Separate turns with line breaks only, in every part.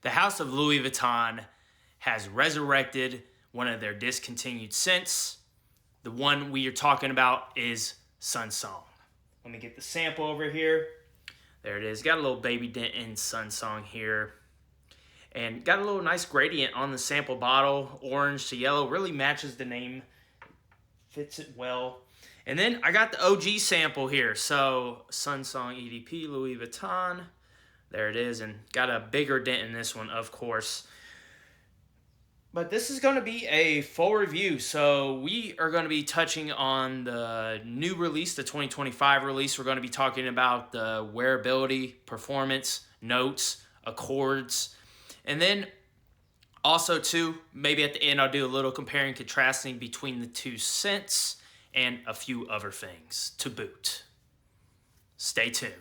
The house of Louis Vuitton has resurrected one of their discontinued scents. The one we are talking about is Sun Song. Let me get the sample over here. There it is. Got a little baby dent in Sun Song here. And got a little nice gradient on the sample bottle. Orange to yellow. Really matches the name. Fits it well. And then I got the OG sample here. So Sun Song EDP Louis Vuitton. There it is, and got a bigger dent in this one, of course. But this is going to be a full review, so we are going to be touching on the new release, the 2025 release. We're going to be talking about the wearability, performance, notes, accords, and then also, too, maybe at the end I'll do a little comparing and contrasting between the two scents and a few other things to boot. Stay tuned.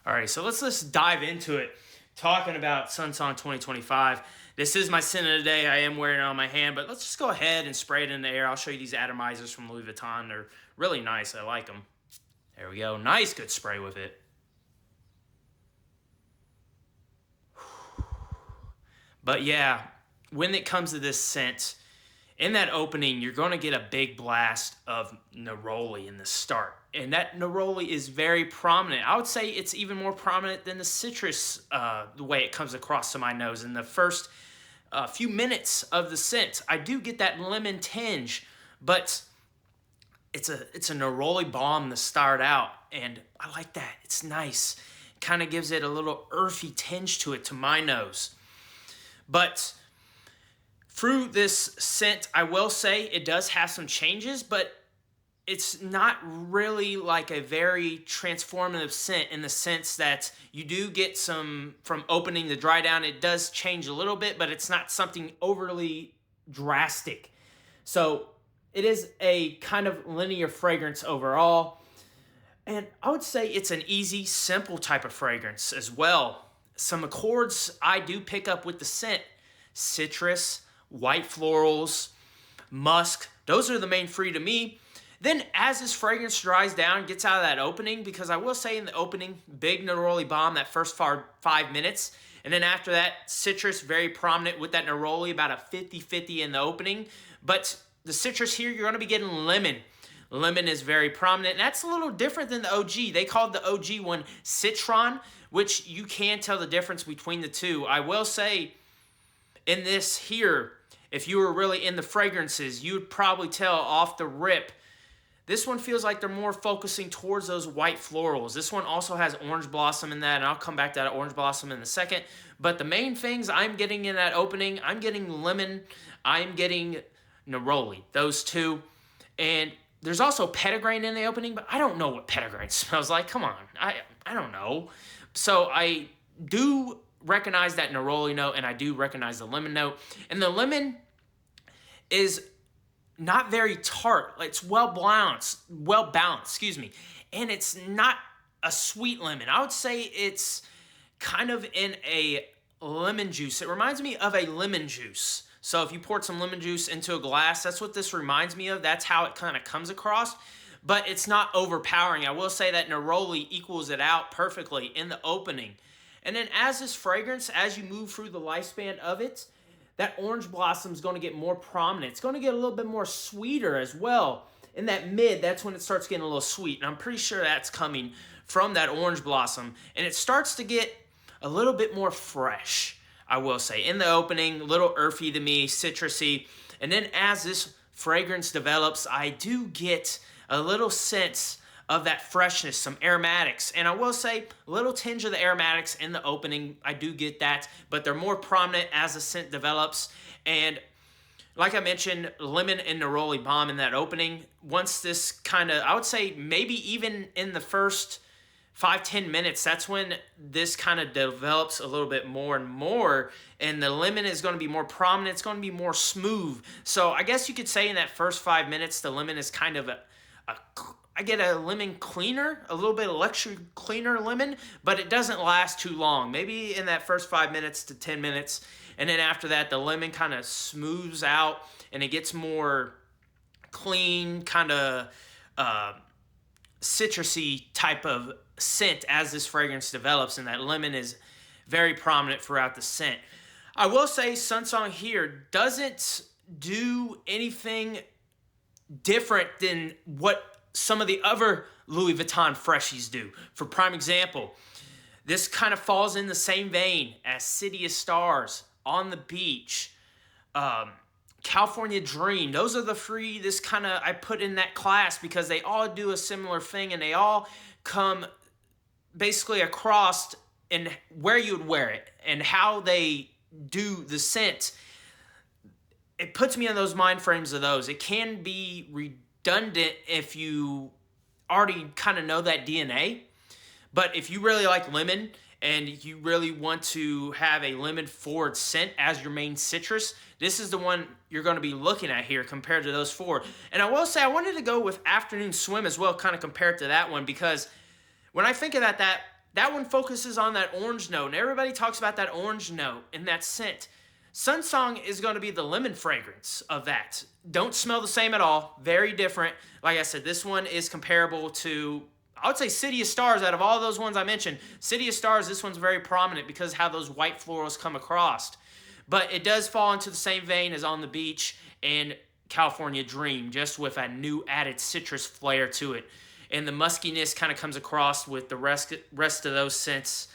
All right, so let's just dive into it. Talking about Sun Song 2025. This is my scent of the day. I am wearing it on my hand, but let's just go ahead and spray it in the air. I'll show you these atomizers from Louis Vuitton. They're really nice. I like them. There we go. Nice, good spray with it. But yeah, when it comes to this scent, in that opening, you're going to get a big blast of neroli in the start. And that neroli is very prominent. I would say it's even more prominent than the citrus, the way it comes across to my nose. In the first few minutes of the scent, I do get that lemon tinge, but it's a neroli balm to start out. And I like that. It's nice. Kind of gives it a little earthy tinge to it to my nose. But through this scent, I will say it does have some changes, but it's not really like a very transformative scent in the sense that you do get some, from opening to dry down, it does change a little bit, but it's not something overly drastic. So it is a kind of linear fragrance overall. And I would say it's an easy, simple type of fragrance as well. Some accords I do pick up with the scent: citrus, white florals, musk. Those are the main three to me. Then as this fragrance dries down, gets out of that opening, because I will say in the opening, big neroli bomb that first 5 minutes. And then after that, citrus very prominent with that neroli, about a 50-50 in the opening. But the citrus here, you're going to be getting lemon. Lemon is very prominent, and that's a little different than the OG. They called the OG one citron, which you can tell the difference between the two. I will say in this here, if you were really in the fragrances, you would probably tell off the rip. This one feels like they're more focusing towards those white florals. This one also has orange blossom in that, and I'll come back to that orange blossom in a second. But the main things I'm getting in that opening, I'm getting lemon, I'm getting neroli, those two. And there's also petitgrain in the opening, but I don't know what petitgrain smells like. Come on, I don't know. So I do recognize that neroli note, and I do recognize the lemon note. And the lemon is not very tart. It's well balanced, and it's not a sweet lemon. I would say it's kind of in a lemon juice. It reminds me of a lemon juice. So if you poured some lemon juice into a glass, that's what this reminds me of. That's how it kind of comes across. But it's not overpowering. I will say that neroli equals it out perfectly in the opening. And then as this fragrance, as you move through the lifespan of it, that orange blossom is going to get more prominent. It's going to get a little bit more sweeter as well. In that mid, that's when it starts getting a little sweet. And I'm pretty sure that's coming from that orange blossom. And it starts to get a little bit more fresh, I will say. In the opening, a little earthy to me, citrusy. And then as this fragrance develops, I do get a little sense of that freshness, some aromatics. And I will say, a little tinge of the aromatics in the opening, I do get that, but they're more prominent as the scent develops. And like I mentioned, lemon and neroli bomb in that opening. Once this kind of, I would say maybe even in the first 5-10 minutes, that's when this kind of develops a little bit more and more, and the lemon is going to be more prominent. It's going to be more smooth. So I guess you could say in that first 5 minutes, the lemon is kind of I get a lemon cleaner, a little bit of luxury cleaner lemon, but it doesn't last too long. Maybe in that first 5 minutes to 10 minutes, and then after that, the lemon kind of smooths out, and it gets more clean, kind of citrusy type of scent as this fragrance develops, and that lemon is very prominent throughout the scent. I will say Sunsong here doesn't do anything different than what some of the other Louis Vuitton freshies do. For prime example, this kind of falls in the same vein as City of Stars, On the Beach, California Dream. Those are the three this kind of I put in that class because they all do a similar thing, and they all come basically across in where you would wear it and how they do the scent. It puts me in those mind frames of those. It can be redundant if you already kind of know that DNA, but if you really like lemon and you really want to have a lemon forward scent as your main citrus, this is the one you're going to be looking at here compared to those four. And I will say I wanted to go with Afternoon Swim as well, kind of compared to that one, because when I think of that one focuses on that orange note, and everybody talks about that orange note and that scent. Sunsong is going to be the lemon fragrance of that. Don't smell the same at all. Very different. Like I said, this one is comparable to, I would say, City of Stars. Out of all those ones I mentioned, City of Stars, this one's very prominent because how those white florals come across. But it does fall into the same vein as On the Beach and California Dream, just with a new added citrus flair to it. And the muskiness kind of comes across with the rest of those scents,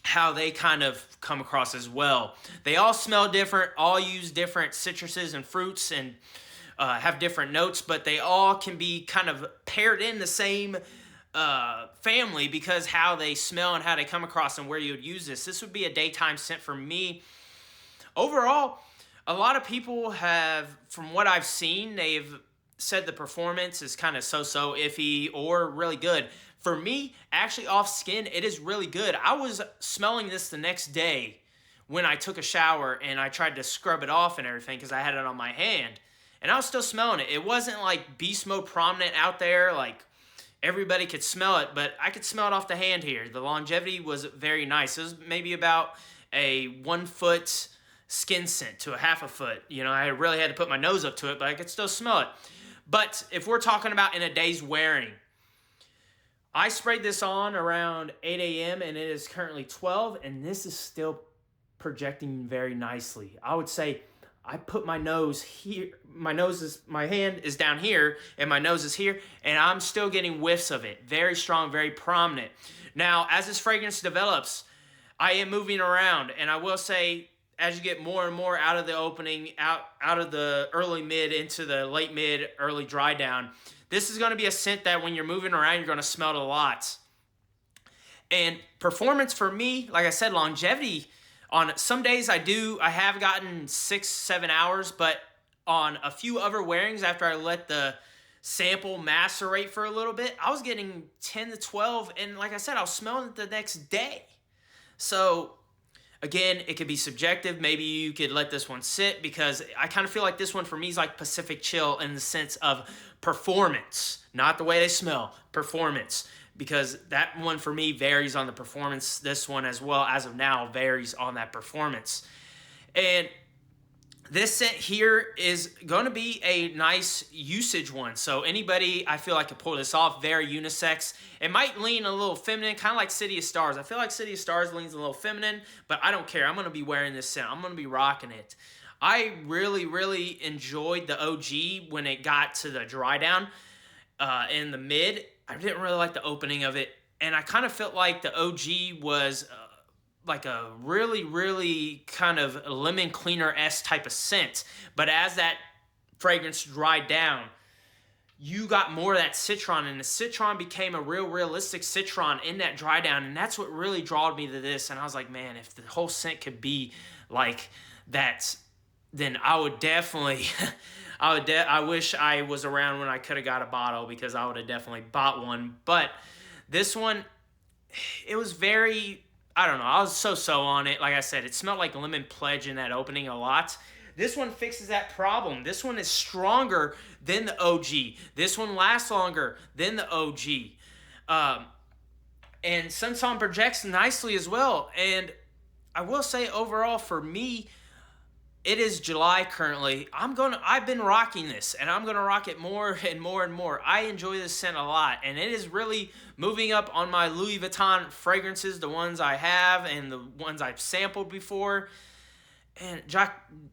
how they kind of come across as well. They all smell different, all use different citruses and fruits, and have different notes, but they all can be kind of paired in the same family because how they smell and how they come across and where you would use this. This would be a daytime scent for me. Overall, a lot of people have, from what I've seen, they've said the performance is kind of so-so, iffy, or really good. For me, actually off skin, it is really good. I was smelling this the next day when I took a shower and I tried to scrub it off and everything because I had it on my hand. And I was still smelling it. It wasn't like beast mode prominent out there, like everybody could smell it, but I could smell it off the hand here. The longevity was very nice. It was maybe about a 1 foot skin scent to a half a foot. You know, I really had to put my nose up to it, but I could still smell it. But if we're talking about in a day's wearing, I sprayed this on around 8 a.m. and it is currently 12, and this is still projecting very nicely. I would say I put my nose here, my hand is down here, and my nose is here, and I'm still getting whiffs of it. Very strong, very prominent. Now, as this fragrance develops, I am moving around, and I will say, as you get more and more out of the opening, out of the early mid into the late mid, early dry down, this is going to be a scent that when you're moving around, you're going to smell it a lot. And performance for me, like I said, longevity, on some days I have gotten 6-7 hours, but on a few other wearings after I let the sample macerate for a little bit, I was getting 10 to 12, and like I said, I was smelling it the next day. So again, it could be subjective. Maybe you could let this one sit because I kind of feel like this one for me is like Pacific Chill in the sense of performance, not the way they smell, performance. Because that one for me varies on the performance. This one as well, as of now, varies on that performance. And this scent here is going to be a nice usage one. So anybody, I feel like, could pull this off. Very unisex. It might lean a little feminine, kind of like City of Stars. I feel like City of Stars leans a little feminine, but I don't care. I'm going to be wearing this scent. I'm going to be rocking it. I really, really enjoyed the OG when it got to the dry down in the mid. I didn't really like the opening of it, and I kind of felt like the OG was like a really, really kind of lemon cleaner-esque type of scent. But as that fragrance dried down, you got more of that citron, and the citron became a real realistic citron in that dry down, and that's what really drawed me to this. And I was like, man, if the whole scent could be like that, then I would definitely... I wish I was around when I could have got a bottle because I would have definitely bought one. But this one, it was very, I don't know, I was so-so on it. Like I said, it smelled like lemon pledge in that opening a lot. This one fixes that problem. This one is stronger than the OG. This one lasts longer than the OG. And Sunsong projects nicely as well. And I will say overall for me, it is July currently. I've been rocking this, and I'm gonna rock it more and more and more. I enjoy this scent a lot, and it is really moving up on my Louis Vuitton fragrances, the ones I have and the ones I've sampled before. And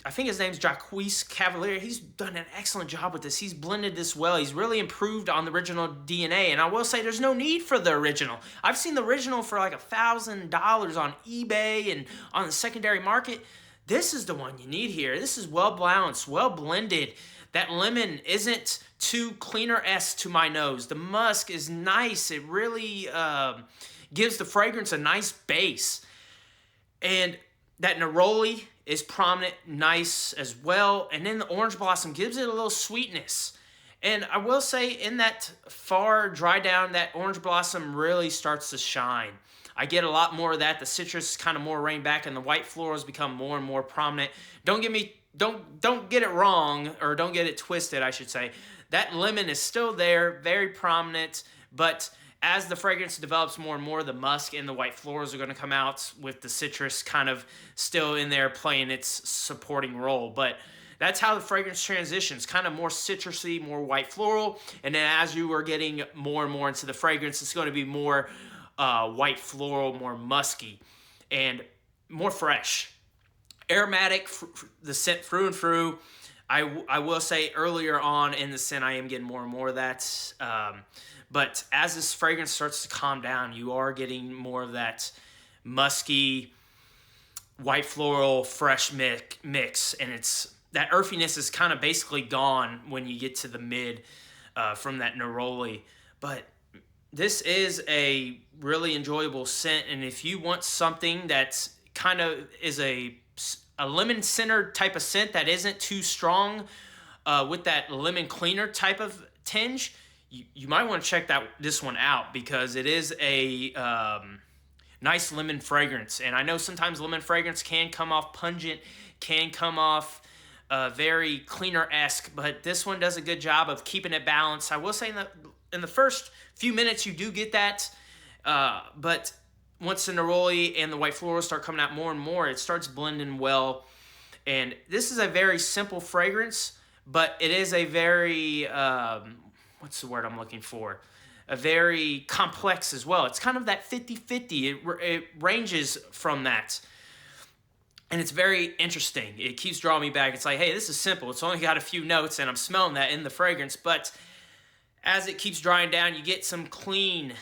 I think his name's Jacques Cavalier. He's done an excellent job with this. He's blended this well. He's really improved on the original DNA. And I will say there's no need for the original. I've seen the original for like $1,000 on eBay and on the secondary market. This is the one you need here. This is well balanced, well blended. That lemon isn't too cleaner-esque to my nose. The musk is nice. It really gives the fragrance a nice base. And that neroli is prominent, nice as well. And then the orange blossom gives it a little sweetness. And I will say in that far dry down, that orange blossom really starts to shine. I get a lot more of that. The citrus kind of more rein back, and the white florals become more and more prominent. Don't get it wrong, or don't get it twisted, I should say. That lemon is still there, very prominent, but as the fragrance develops more and more, the musk and the white florals are going to come out with the citrus kind of still in there playing its supporting role. But that's how the fragrance transitions, kind of more citrusy, more white floral. And then as you are getting more and more into the fragrance, it's going to be more white floral, more musky, and more fresh. Aromatic, the scent through and through. I will say earlier on in the scent, I am getting more and more of that. But as this fragrance starts to calm down, you are getting more of that musky, white floral, fresh mix. And that earthiness is kind of basically gone when you get to the mid from that neroli. But this is a really enjoyable scent. And if you want something that's kind of is a lemon-centered type of scent that isn't too strong with that lemon cleaner type of tinge, you might want to check this one out, because it is a nice lemon fragrance. And I know sometimes lemon fragrance can come off pungent, can come off very cleaner-esque, but this one does a good job of keeping it balanced. I will say in the first few minutes you do get that, but once the neroli and the white florals start coming out more and more, it starts blending well. And this is a very simple fragrance, but it is a very what's the word I'm looking for? A very complex as well. It's kind of that 50-50. It ranges from that. And it's very interesting. It keeps drawing me back. It's like, hey, this is simple. It's only got a few notes, and I'm smelling that in the fragrance. But as it keeps drying down, you get some clean,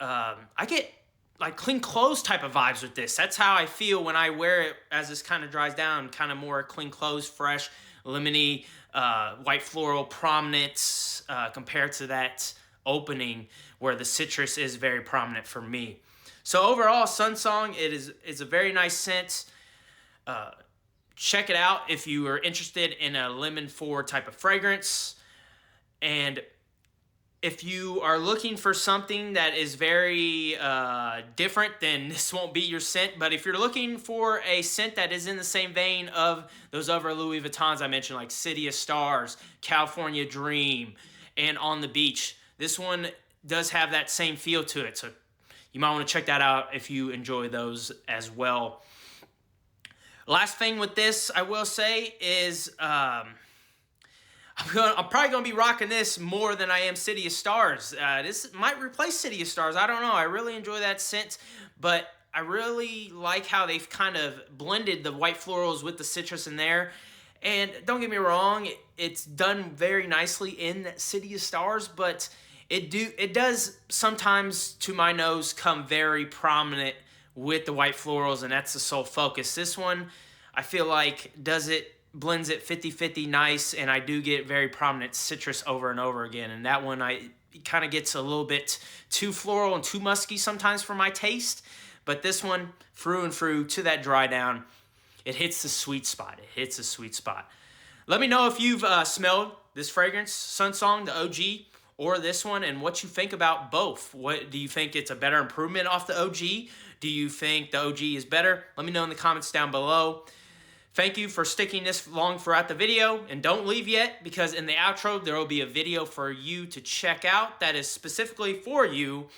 I get like clean clothes type of vibes with this. That's how I feel when I wear it as this kind of dries down, kind of more clean clothes, fresh, lemony, white floral prominence compared to that opening where the citrus is very prominent for me. So overall, Sunsong, it's a very nice scent. Check it out if you are interested in a lemon forward type of fragrance. And if you are looking for something that is very different, then this won't be your scent. But if you're looking for a scent that is in the same vein of those other Louis Vuittons I mentioned, like City of Stars, California Dream, and On the Beach, this one does have that same feel to it. So you might want to check that out if you enjoy those as well. Last thing with this, I will say, is I'm probably going to be rocking this more than I am City of Stars. This might replace City of Stars. I don't know. I really enjoy that scent, but I really like how they've kind of blended the white florals with the citrus in there. And don't get me wrong, it's done very nicely in City of Stars, but it does sometimes, to my nose, come very prominent with the white florals, and that's the sole focus. This one, I feel like, blends it 50-50 nice, and I do get very prominent citrus over and over again. And that one, it kind of gets a little bit too floral and too musky sometimes for my taste. But this one, through and through, to that dry down, it hits the sweet spot. It hits the sweet spot. Let me know if you've smelled this fragrance, Sunsong, the OG, or this one, and what you think about both. What do you think? It's a better improvement off the OG? Do you think the OG is better? Let me know in the comments down below. Thank you for sticking this long throughout the video, and don't leave yet, because in the outro there will be a video for you to check out that is specifically for you.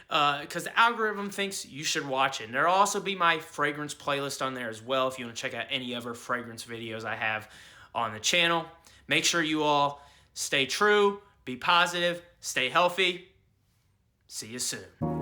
because the algorithm thinks you should watch it. And there'll also be my fragrance playlist on there as well if you want to check out any other fragrance videos I have on the channel. Make sure you all stay true, be positive, stay healthy. See you soon.